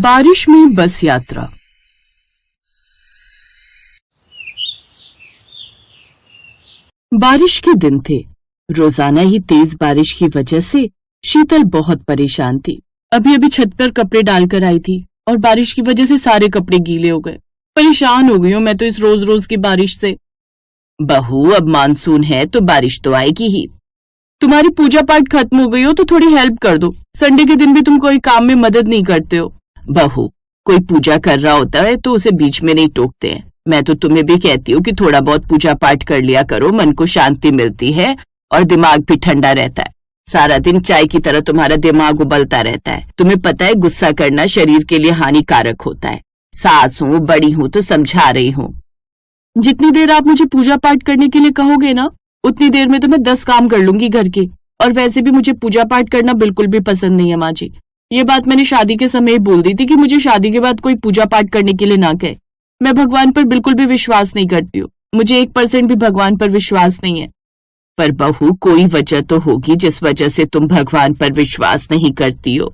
बारिश में बस यात्रा। बारिश के दिन थे। रोजाना ही तेज बारिश की वजह से शीतल बहुत परेशान थी। अभी अभी छत पर कपड़े डालकर आई थी और बारिश की वजह से सारे कपड़े गीले हो गए। परेशान हो गई हूँ मैं तो इस रोज रोज की बारिश से। बहू, अब मानसून है तो बारिश तो आएगी ही। तुम्हारी पूजा पाठ खत्म हो गई हो तो थोड़ी हेल्प कर दो। संडे के दिन भी तुम कोई काम में मदद नहीं करते हो। बहू, कोई पूजा कर रहा होता है तो उसे बीच में नहीं टोकते हैं। मैं तो तुम्हें भी कहती हूँ कि थोड़ा बहुत पूजा पाठ कर लिया करो, मन को शांति मिलती है और दिमाग भी ठंडा रहता है। सारा दिन चाय की तरह तुम्हारा दिमाग उबलता रहता है। तुम्हें पता है गुस्सा करना शरीर के लिए हानिकारक होता है। सास हूँ, बड़ी हूँ तो समझा रही हूँ। जितनी देर आप मुझे पूजा पाठ करने के लिए कहोगे ना, उतनी देर में तो मैं 10 काम कर लूंगी घर के। और वैसे भी मुझे पूजा पाठ करना बिल्कुल भी पसंद नहीं है माँ जी। ये बात मैंने शादी के समय बोल दी थी कि मुझे शादी के बाद कोई पूजा पाठ करने के लिए ना कहे। मैं भगवान पर बिल्कुल भी विश्वास नहीं करती हूँ। मुझे 1% भी भगवान पर विश्वास नहीं है। पर बहू, कोई वजह तो होगी जिस वजह से तुम भगवान पर विश्वास नहीं करती हो।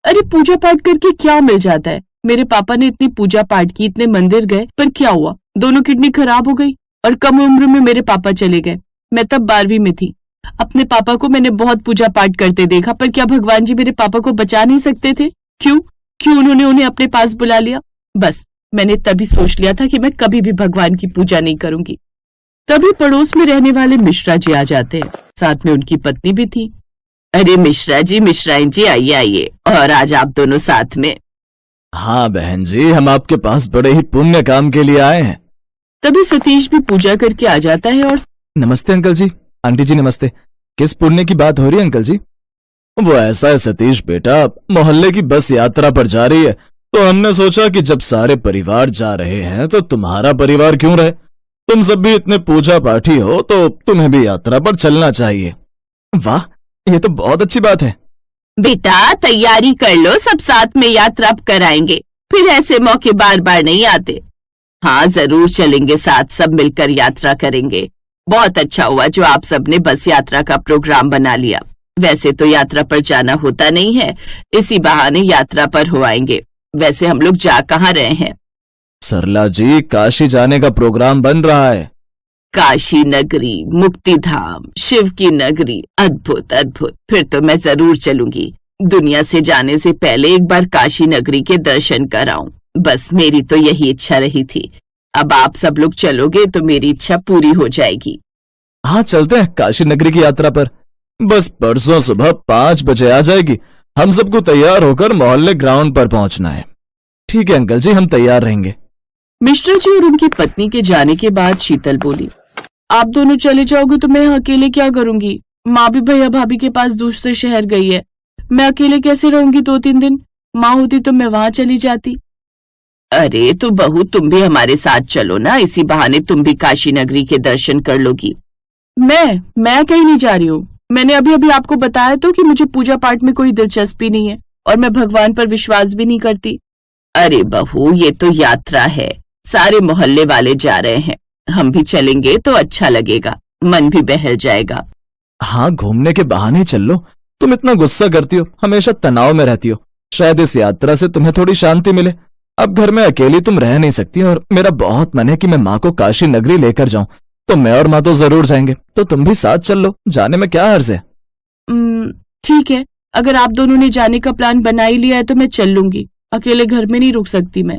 अरे पूजा पाठ करके क्या मिल जाता है? मेरे पापा ने इतनी पूजा पाठ की, इतने मंदिर गए, पर क्या हुआ? दोनों किडनी खराब हो गई और कम उम्र में मेरे पापा चले गए। मैं तब 12वीं में थी। अपने पापा को मैंने बहुत पूजा पाठ करते देखा, पर क्या भगवान जी मेरे पापा को बचा नहीं सकते थे? क्यों उन्होंने उन्हें अपने पास बुला लिया? बस मैंने तभी सोच लिया था कि मैं कभी भी भगवान की पूजा नहीं करूंगी। तभी पड़ोस में रहने वाले मिश्रा जी आ जाते हैं। साथ में उनकी पत्नी भी थी। अरे मिश्रा जी, मिश्राइन जी, आइए आइए। और आज आप दोनों साथ में? हाँ बहन जी, हम आपके पास बड़े ही पुण्य काम के लिए आए हैं। तभी सतीश भी पूजा करके आ जाता है और नमस्ते अंकल जी। आंटी जी नमस्ते। किस पुण्य की बात हो रही है अंकल जी? वो ऐसा है सतीश बेटा, मोहल्ले की बस यात्रा पर जा रही है तो हमने सोचा कि जब सारे परिवार जा रहे हैं तो तुम्हारा परिवार क्यों रहे। तुम सब भी इतने पूजा पाठी हो तो तुम्हें भी यात्रा पर चलना चाहिए। वाह, ये तो बहुत अच्छी बात है। बेटा तैयारी कर लो, सब साथ में यात्रा कराएंगे। फिर ऐसे मौके बार बार नहीं आते। हाँ जरूर चलेंगे, साथ सब मिलकर यात्रा करेंगे। बहुत अच्छा हुआ जो आप सबने बस यात्रा का प्रोग्राम बना लिया। वैसे तो यात्रा पर जाना होता नहीं है, इसी बहाने यात्रा पर हो आएंगे। वैसे हम लोग जा कहाँ रहे हैं? सरला जी, काशी जाने का प्रोग्राम बन रहा है। काशी नगरी, मुक्ति धाम, शिव की नगरी, अद्भुत अद्भुत। फिर तो मैं जरूर चलूंगी। दुनिया से जाने से पहले एक बार काशी नगरी के दर्शन कराऊं। बस मेरी तो यही इच्छा रही थी। अब आप सब लोग चलोगे तो मेरी इच्छा पूरी हो जाएगी। हाँ चलते हैं काशी नगरी की यात्रा पर। बस परसों सुबह 5 बजे आ जाएगी। हम सबको तैयार होकर मोहल्ले ग्राउंड पर पहुंचना है। ठीक है अंकल जी, हम तैयार रहेंगे। मिश्रा जी और उनकी पत्नी के जाने के बाद शीतल बोली, आप दोनों चले जाओगे तो मैं अकेले क्या करूंगी? माँ भी भैया भाभी के पास दूसरे शहर गई है। मैं अकेले कैसे रहूंगी 2-3 दिन? माँ होती तो मैं वहां चली जाती। अरे तो बहू, तुम भी हमारे साथ चलो ना, इसी बहाने तुम भी काशी नगरी के दर्शन कर लोगी। मैं कहीं नहीं जा रही हूँ। मैंने अभी अभी आपको बताया तो कि मुझे पूजा पाठ में कोई दिलचस्पी नहीं है और मैं भगवान पर विश्वास भी नहीं करती। अरे बहू, ये तो यात्रा है, सारे मोहल्ले वाले जा रहे हैं। हम भी चलेंगे तो अच्छा लगेगा, मन भी बहल जाएगा। हाँ, घूमने के बहाने चल लो। तुम इतना गुस्सा करती हो, हमेशा तनाव में रहती हो। शायद इस यात्रा से तुम्हें थोड़ी शांति मिले। अब घर में अकेली तुम रह नहीं सकती और मेरा बहुत मन है कि मैं माँ को काशी नगरी लेकर जाऊं। तो मैं और माँ तो जरूर जाएंगे, तो तुम भी साथ चल लो। जाने में क्या हर्ज है? ठीक है, अगर आप दोनों ने जाने का प्लान बना ही लिया है तो मैं चल लूंगी। अकेले घर में नहीं रुक सकती मैं।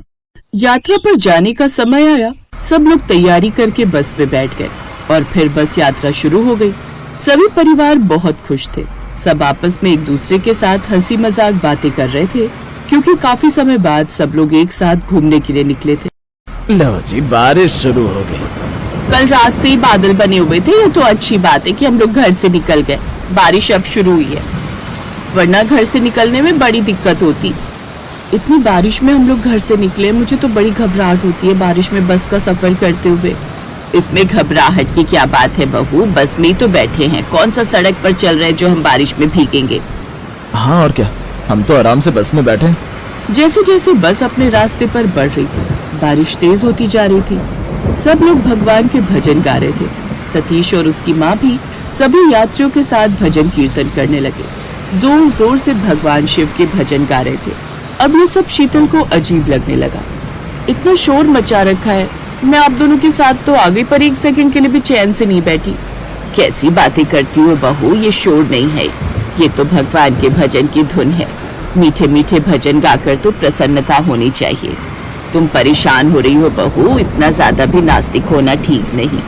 यात्रा पर जाने का समय आया। सब लोग तैयारी करके बस में बैठ गए और फिर बस यात्रा शुरू हो गई। सभी परिवार बहुत खुश थे। सब आपस में एक दूसरे के साथ हंसी मजाक बातें कर रहे थे, क्योंकि काफी समय बाद सब लोग एक साथ घूमने के लिए निकले थे। लो जी, बारिश शुरू हो गई। कल रात से ही बादल बने हुए थे। ये तो अच्छी बात है कि हम लोग घर से निकल गए। बारिश अब शुरू हुई है, वरना घर से निकलने में बड़ी दिक्कत होती। इतनी बारिश में हम लोग घर से निकले। मुझे तो बड़ी घबराहट होती है बारिश में बस का सफर करते हुए। इसमें घबराहट की क्या बात है बहू, बस में ही तो बैठे हैं। कौन सा सड़क पर चल रहे हैं जो हम बारिश में भीगेंगे? हाँ और क्या, हम तो आराम से बस में बैठे हैं। जैसे जैसे बस अपने रास्ते पर बढ़ रही थी, बारिश तेज होती जा रही थी। सब लोग भगवान के भजन गा रहे थे। सतीश और उसकी माँ भी सभी यात्रियों के साथ भजन कीर्तन करने लगे। जोर जोर से भगवान शिव के भजन गा रहे थे। अब ये सब शीतल को अजीब लगने लगा। इतना शोर मचा रखा है, मैं आप दोनों के साथ तो आ गई पर एक सेकंड के लिए भी चैन से नहीं बैठी। कैसी बातें करती हो बहू, ये शोर नहीं है, ये तो भगवान के भजन की धुन है। मीठे मीठे भजन गाकर तो प्रसन्नता होनी चाहिए। तुम परेशान हो रही हो बहू, इतना ज्यादा भी नास्तिक होना ठीक नहीं।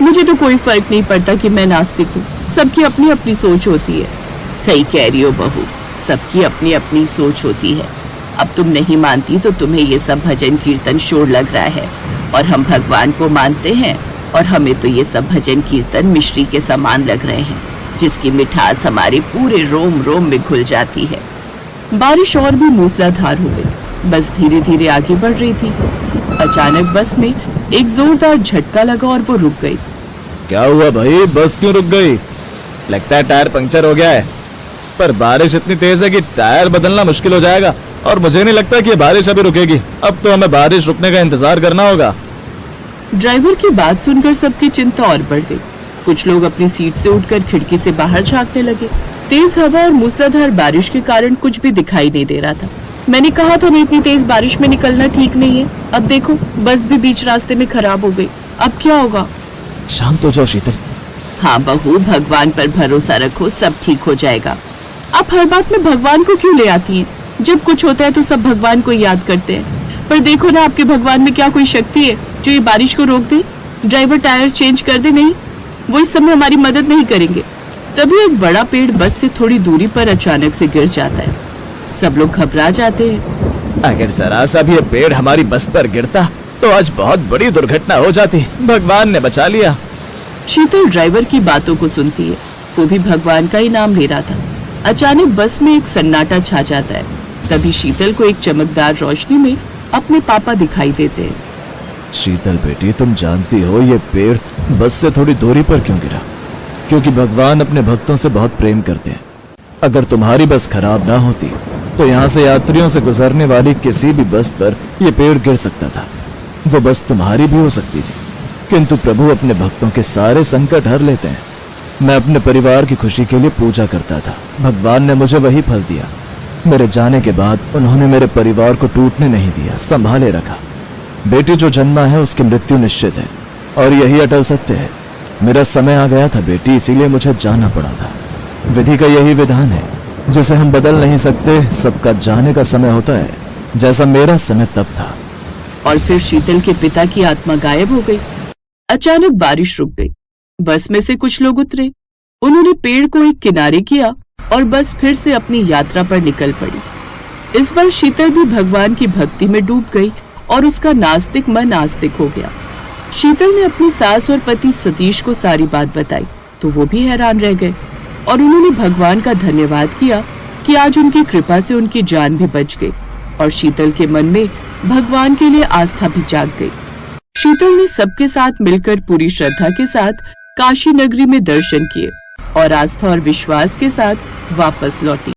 मुझे तो कोई फर्क नहीं पड़ता कि मैं नास्तिक हूँ, सबकी अपनी अपनी सोच होती है। सही कह रही हो बहू, सबकी अपनी अपनी सोच होती है। अब तुम नहीं मानती तो तुम्हें ये सब भजन कीर्तन शोर लग रहा है, और हम भगवान को मानते हैं, और हमें तो ये सब भजन कीर्तन मिश्री के समान लग रहे हैं, जिसकी मिठास हमारे पूरे रोम रोम में घुल जाती है। बारिश और भी मूसलाधार हो गई। बस धीरे धीरे आगे बढ़ रही थी। अचानक बस में एक जोरदार झटका लगा और वो रुक गई। क्या हुआ भाई, बस क्यों रुक गई? लगता है टायर पंक्चर हो गया है। पर बारिश इतनी तेज है कि टायर बदलना मुश्किल हो जाएगा, और मुझे नहीं लगता कि ये बारिश अभी रुकेगी। अब तो हमें बारिश रुकने का इंतजार करना होगा। ड्राइवर की बात सुनकर सबकी चिंता और बढ़ गई। कुछ लोग अपनी सीट से उठकर खिड़की से बाहर झांकने लगे। तेज हवा और मूसलाधार बारिश के कारण कुछ भी दिखाई नहीं दे रहा था। मैंने कहा था ना, इतनी तेज बारिश में निकलना ठीक नहीं है। अब देखो, बस भी बीच रास्ते में खराब हो गई। अब क्या होगा? शांत हो जाओ शीतल। हाँ बहू, भगवान पर भरोसा रखो, सब ठीक हो जाएगा। आप हर बात में भगवान को क्यों ले आती हैं? जब कुछ होता है तो सब भगवान को याद करते हैं, पर देखो ना, आपके भगवान में क्या कोई शक्ति है जो ये बारिश को रोक दे? ड्राइवर टायर चेंज कर दे, नहीं वो इस समय हमारी मदद नहीं करेंगे। तभी एक बड़ा पेड़ बस से थोड़ी दूरी पर अचानक से गिर जाता है। सब लोग घबरा जाते हैं। अगर जरा सा भी ये पेड़ हमारी बस पर गिरता तो आज बहुत बड़ी दुर्घटना हो जाती। भगवान ने बचा लिया। शीतल ड्राइवर की बातों को सुनती है, वो भी भगवान का ही नाम ले रहा था। अचानक बस में एक सन्नाटा छा जाता है। तभी शीतल को एक चमकदार रोशनी में अपने पापा दिखाई देते हैं। शीतल बेटी, तुम जानती हो ये पेड़ बस से थोड़ी दूरी पर क्यों गिरा? क्योंकि भगवान अपने भक्तों से बहुत प्रेम करते हैं। अगर तुम्हारी बस खराब ना होती तो यहाँ से यात्रियों से गुजरने वाली किसी भी बस पर यह पेड़ गिर सकता था। वो बस तुम्हारी भी हो सकती थी, किंतु प्रभु अपने भक्तों के सारे संकट हर लेते हैं। मैं अपने परिवार की खुशी के लिए पूजा करता था, भगवान ने मुझे वही फल दिया। मेरे जाने के बाद उन्होंने मेरे परिवार को टूटने नहीं दिया, संभाले रखा। बेटी जो जन्मा है उसकी मृत्यु निश्चित है, और यही अटल सत्य है। मेरा समय आ गया था बेटी, इसीलिए मुझे जाना पड़ा था। विधि का यही विधान है जिसे हम बदल नहीं सकते। सबका जाने का समय होता है, जैसा मेरा समय तब था। और फिर शीतल के पिता की आत्मा गायब हो गई। अचानक बारिश रुक गई। बस में से कुछ लोग उतरे। उन्होंने पेड़ को एक किनारे किया और बस फिर से अपनी यात्रा पर निकल पड़ी। इस बार शीतल भी भगवान की भक्ति में डूब गई और उसका नास्तिक मन आस्तिक हो गया। शीतल ने अपनी सास और पति सतीश को सारी बात बताई तो वो भी हैरान रह गए, और उन्होंने भगवान का धन्यवाद किया कि आज उनकी कृपा से उनकी जान भी बच गई, और शीतल के मन में भगवान के लिए आस्था भी जाग गई। शीतल ने सबके साथ मिलकर पूरी श्रद्धा के साथ काशी नगरी में दर्शन किए और आस्था और विश्वास के साथ वापस लौटी।